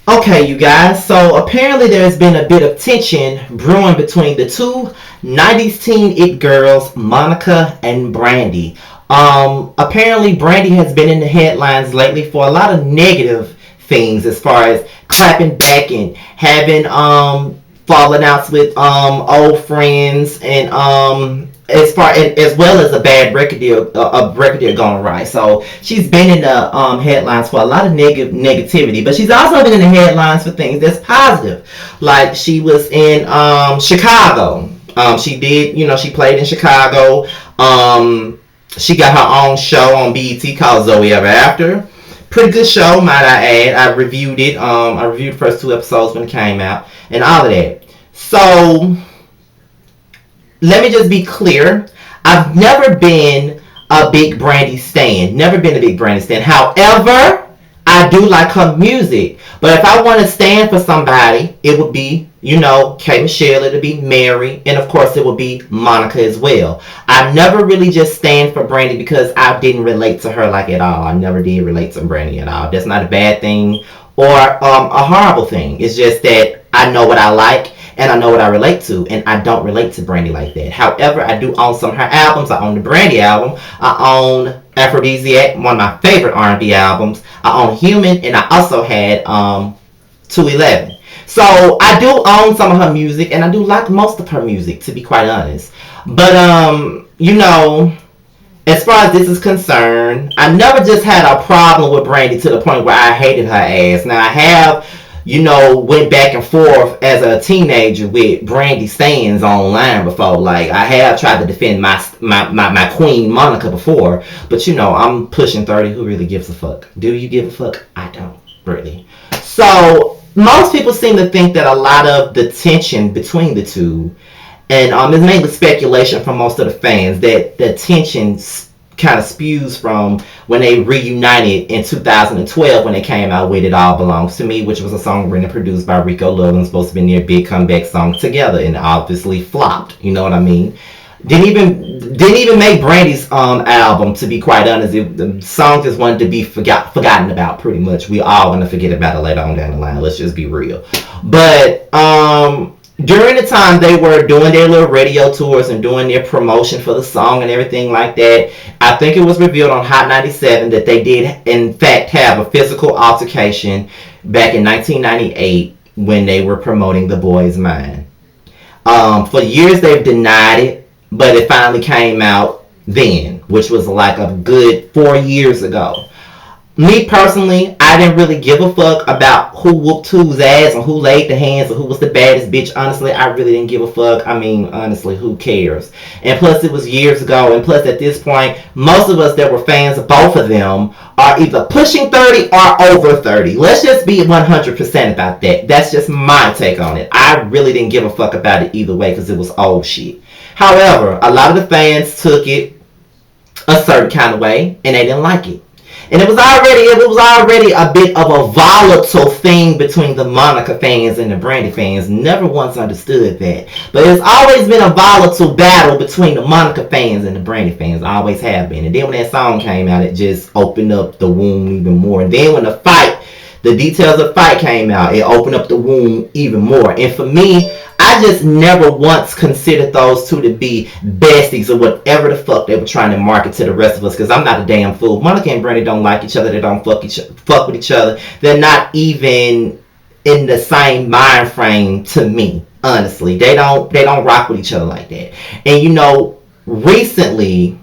Okay, you guys. So apparently there's been a bit of tension brewing between the two 90s teen it girls, Monica and Brandy. Apparently Brandy has been in the headlines lately for a lot of negative things as far as clapping back and having falling outs with old friends and as well as a bad record deal going right. So she's been in the headlines for a lot of negativity, but she's also been in the headlines for things that's positive. Like she was in Chicago. She did, she played in Chicago. She got her own show on BET called Zoe Ever After. Pretty good show, might I add. I reviewed it. I reviewed the first two episodes when it came out, and all of that. So let me just be clear. I've never been a big Brandy stan. Never been a big Brandy stan. However, I do like her music. But if I want to stand for somebody, it would be, K. Michelle, it would be Mary, and of course it would be Monica as well. I never really just stand for Brandy because I didn't relate to her like at all. I never did relate to Brandy at all. That's not a bad thing or a horrible thing. It's just that I know what I like and I know what I relate to, and I don't relate to Brandy like that. However, I do own some of her albums. I own the Brandy album. I own Aphrodisiac, one of my favorite R&B albums. I own Human, and I also had 211. So I do own some of her music, and I do like most of her music, to be quite honest. But as far as this is concerned, I never just had a problem with Brandy to the point where I hated her ass. Now I have, went back and forth as a teenager with Brandy stands online before. Like I have tried to defend my queen Monica before, but I'm pushing 30. Who really gives a fuck? Do you give a fuck? I don't really. So most people seem to think that a lot of the tension between the two, and it's mainly speculation from most of the fans, that the tension kind of spews from when they reunited in 2012 when they came out with It All Belongs to Me, which was a song written and produced by Rico Love and supposed to be their big comeback song together, and obviously flopped. You know what I mean? Didn't even make Brandy's album, to be quite honest. The song just wanted to be forgotten about pretty much. We all want to forget about it later on down the line. Let's just be real. But during the time they were doing their little radio tours and doing their promotion for the song and everything like that, I think it was revealed on Hot 97 that they did in fact have a physical altercation back in 1998 when they were promoting The Boy's Mind. For years they've denied it, but it finally came out then, which was like a good 4 years ago. Me personally, I didn't really give a fuck about who whooped whose ass or who laid the hands or who was the baddest bitch. Honestly, I really didn't give a fuck. I mean, honestly, who cares? And plus, it was years ago. And plus, at this point, most of us that were fans of both of them are either pushing 30 or over 30. Let's just be 100% about that. That's just my take on it. I really didn't give a fuck about it either way because it was old shit. However, a lot of the fans took it a certain kind of way and they didn't like it. And it was already a bit of a volatile thing between the Monica fans and the Brandy fans. Never once understood that. But it's always been a volatile battle between the Monica fans and the Brandy fans. Always have been. And then when that song came out, it just opened up the wound even more. And then when the details of the fight came out, it opened up the wound even more. And for me, I just never once considered those two to be besties or whatever the fuck they were trying to market to the rest of us, because I'm not a damn fool. Monica and Brandy don't like each other. They don't fuck with each other. They're not even in the same mind frame to me, honestly. They don't rock with each other like that. And recently,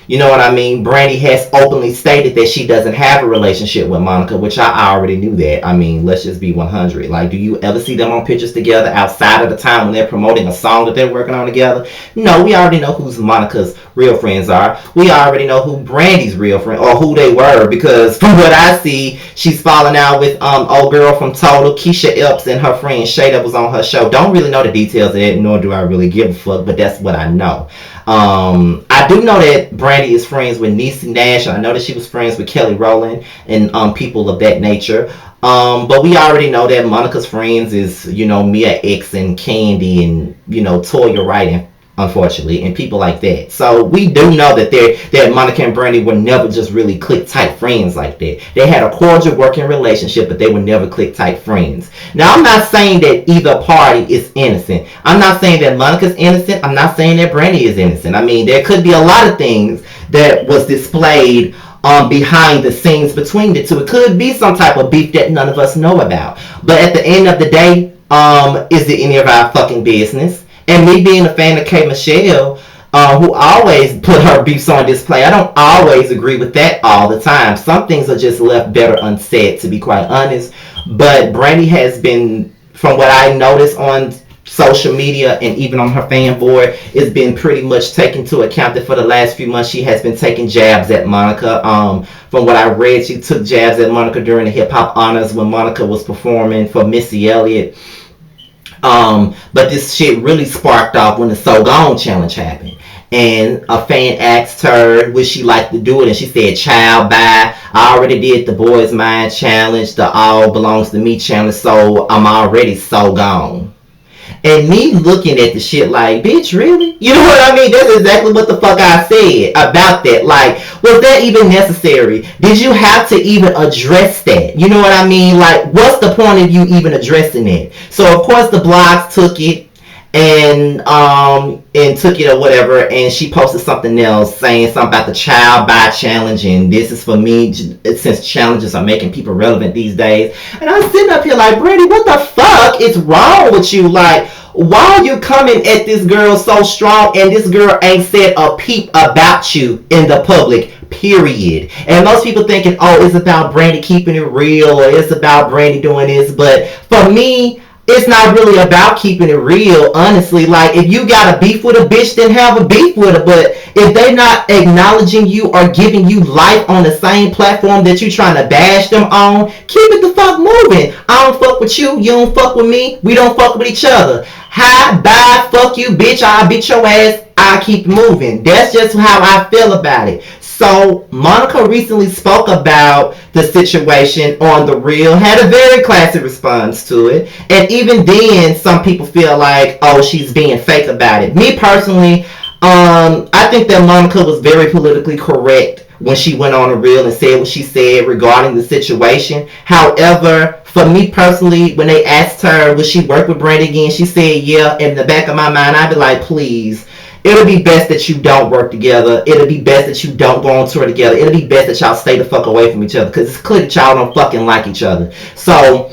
you know what I mean? Brandy has openly stated that she doesn't have a relationship with Monica, which I already knew that. I mean, let's just be 100. Like, do you ever see them on pictures together outside of the time when they're promoting a song that they're working on together? No, we already know who Monica's real friends are. We already know who Brandy's real friend, or who they were, because from what I see, she's falling out with old girl from Total, Keisha Epps, and her friend Shay that was on her show. Don't really know the details of it, nor do I really give a fuck, but that's what I know. I do know that Brandy is friends with Niecy Nash. I know that she was friends with Kelly Rowland and people of that nature. But we already know that Monica's friends is, Mia X and Candy and, Toya Wright and unfortunately, and people like that. So we do know that Monica and Brandy were never just really click tight friends like that. They had a cordial working relationship, but they were never click tight friends. Now I'm not saying that either party is innocent. I'm not saying that Monica's innocent. I'm not saying that Brandy is innocent. I mean, there could be a lot of things that was displayed behind the scenes between the two. It could be some type of beef that none of us know about. But at the end of the day, is it any of our fucking business? And me being a fan of K. Michelle, who always put her beefs on display, I don't always agree with that all the time. Some things are just left better unsaid, to be quite honest. But Brandy has been, from what I noticed on social media and even on her fan board, it's been pretty much taken to account that for the last few months she has been taking jabs at Monica. From what I read, she took jabs at Monica during the hip hop honors when Monica was performing for Missy Elliott. But this shit really sparked off when the So Gone challenge happened. And a fan asked her would she like to do it, and she said, "Child, bye. I already did the Boys Mind challenge, the All Belongs to Me challenge, so I'm already so gone." And me looking at the shit like, bitch, really? You know what I mean? That's exactly what the fuck I said about that. Like, was that even necessary? Did you have to even address that? You know what I mean? Like, what's the point of you even addressing it? So, of course, the blogs took it and took it or whatever, and she posted something else saying something about the child buy challenge, and this is for me since challenges are making people relevant these days. And I'm sitting up here like, Brandy, what the fuck is wrong with you? Like, why are you coming at this girl so strong, and this girl ain't said a peep about you in the public, period? And most people thinking, oh, it's about Brandy keeping it real, or it's about Brandy doing this. But for me, it's not really about keeping it real, honestly. Like, if you got a beef with a bitch, then have a beef with her. But if they not acknowledging you or giving you life on the same platform that you trying to bash them on, keep it the fuck moving. I don't fuck with you, you don't fuck with me, we don't fuck with each other. Hi, bye, fuck you, bitch, I'll beat your ass, I keep moving. That's just how I feel about it. So Monica recently spoke about the situation on The Real, had a very classy response to it, and even then some people feel like, oh, she's being fake about it. Me personally, I think that Monica was very politically correct when she went on The Real and said what she said regarding the situation. However, for me personally, when they asked her would she work with Brandy again, she said yeah. In the back of my mind, I'd be like, please, it'll be best that you don't work together. It'll be best that you don't go on tour together. It'll be best that y'all stay the fuck away from each other, because it's clear that y'all don't fucking like each other. So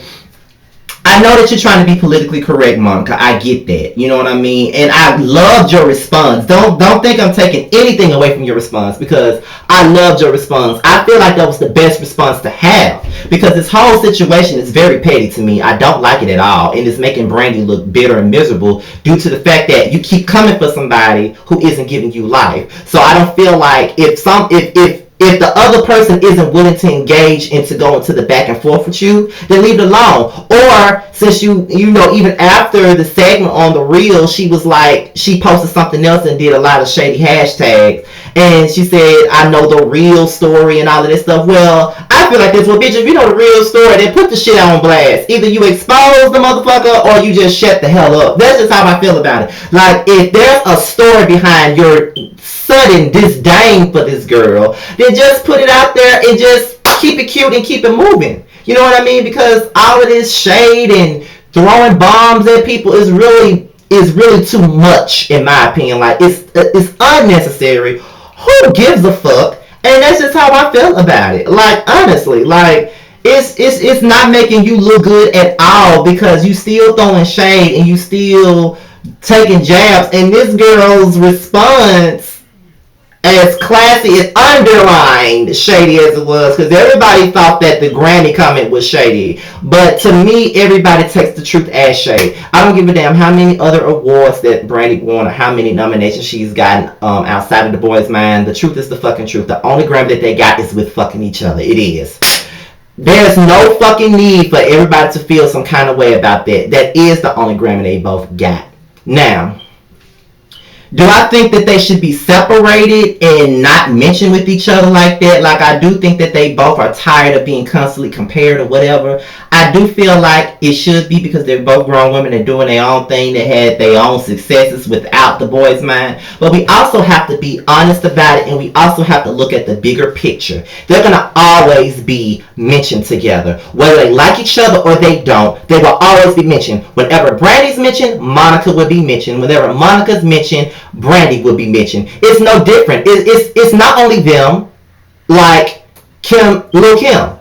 I know that you're trying to be politically correct, Monica. I get that. You know what I mean? And I loved your response. Don't think I'm taking anything away from your response, because I loved your response. I feel like that was the best response to have, because this whole situation is very petty to me. I don't like it at all, and it's making Brandy look bitter and miserable due to the fact that you keep coming for somebody who isn't giving you life. So I don't feel like if the other person isn't willing to engage and to go into the back and forth with you, then leave it alone. Or since you know, even after the segment on The Real, she was like, she posted something else and did a lot of shady hashtags. And she said, I know the real story and all of this stuff. Well, I feel like this. Well, bitch, if you know the real story, then put the shit on blast. Either you expose the motherfucker or you just shut the hell up. That's just how I feel about it. Like, if there's a story behind your sudden disdain for this girl, then just put it out there and just keep it cute and keep it moving. You know what I mean? Because all of this shade and throwing bombs at people is really too much, in my opinion. Like, it's unnecessary. Who gives a fuck? And that's just how I feel about it. Like, honestly, like, it's not making you look good at all, because you still throwing shade and you still taking jabs. And this girl's response, as classy, as underlined shady as it was, because everybody thought that the Grammy comment was shady. But to me, everybody takes the truth as shade. I don't give a damn how many other awards that Brandy won or how many nominations she's gotten outside of the Boys Mind. The truth is the fucking truth. The only Grammy that they got is with fucking each other. It is. There's no fucking need for everybody to feel some kind of way about that. That is the only Grammy they both got. Now, do I think that they should be separated and not mentioned with each other like that? Like, I do think that they both are tired of being constantly compared or whatever. I do feel like it should be because they're both grown women and doing their own thing. They had their own successes without the boy's mind. But we also have to be honest about it, and we also have to look at the bigger picture. They're going to always be mentioned together. Whether they like each other or they don't, they will always be mentioned. Whenever Brandy's mentioned, Monica will be mentioned. Whenever Monica's mentioned, Brandy will be mentioned. It's no different. It's not only them, like Lil Kim.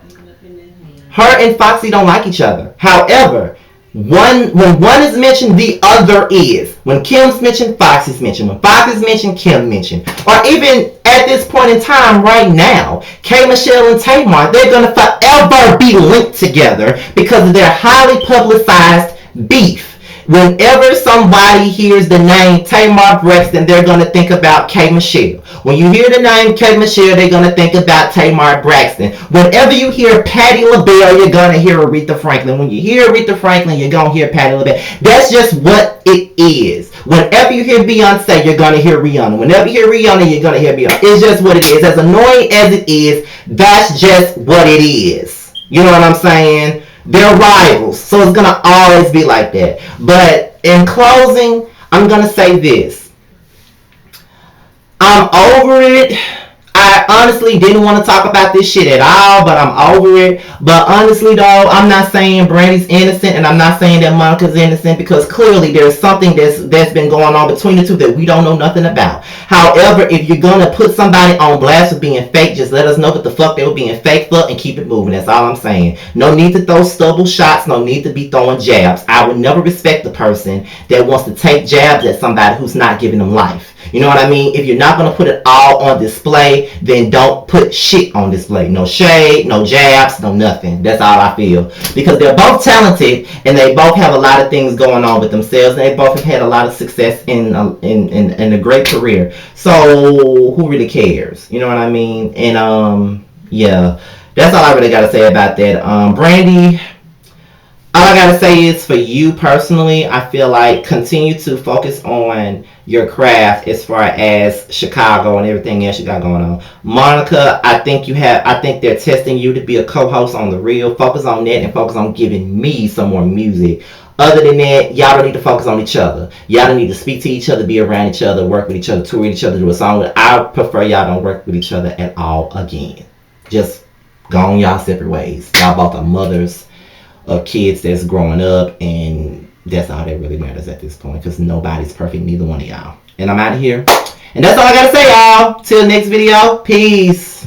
Her and Foxy don't like each other. However, when one is mentioned, the other is. When Kim's mentioned, Foxy's mentioned. When Foxy's mentioned, Kim mentioned. Or even at this point in time, right now, K. Michelle and Tamar, they're gonna forever be linked together because of their highly publicized beef. Whenever somebody hears the name Tamar Braxton, they're going to think about K. Michelle. When you hear the name K. Michelle, they're going to think about Tamar Braxton. Whenever you hear Patti LaBelle, you're going to hear Aretha Franklin. When you hear Aretha Franklin, you're going to hear Patti LaBelle. That's just what it is. Whenever you hear Beyonce, you're going to hear Rihanna. Whenever you hear Rihanna, you're going to hear Beyonce. It's just what it is. As annoying as it is, that's just what it is. You know what I'm saying? They're rivals, so it's gonna always be like that. But in closing, I'm gonna say this. I'm over it. I honestly didn't want to talk about this shit at all, but I'm over it. But honestly, though, I'm not saying Brandy's innocent, and I'm not saying that Monica's innocent, because clearly there's something that's been going on between the two that we don't know nothing about. However, if you're gonna put somebody on blast for being fake, just let us know what the fuck they were being fake for and keep it moving. That's all I'm saying. No need to throw stubble shots. No need to be throwing jabs. I would never respect the person that wants to take jabs at somebody who's not giving them life. You know what I mean? If you're not going to put it all on display, then don't put shit on display. No shade, no jabs, no nothing. That's all I feel. Because they're both talented, and they both have a lot of things going on with themselves, and they both have had a lot of success in a great career. So who really cares? You know what I mean? And yeah, that's all I really got to say about that. Brandy, all I gotta say is, for you personally, I feel like continue to focus on your craft as far as Chicago and everything else you got going on. Monica, I think they're testing you to be a co-host on The Real. Focus on that and focus on giving me some more music. Other than that, y'all don't need to focus on each other. Y'all don't need to speak to each other, be around each other, work with each other, tour with each other, do a song. I prefer y'all don't work with each other at all again. Just go on y'all separate ways. Y'all both are mothers of kids that's growing up, and that's all that really matters at this point, because nobody's perfect, neither one of y'all. And I'm out of here, and that's all I gotta say, y'all. Till next video, peace.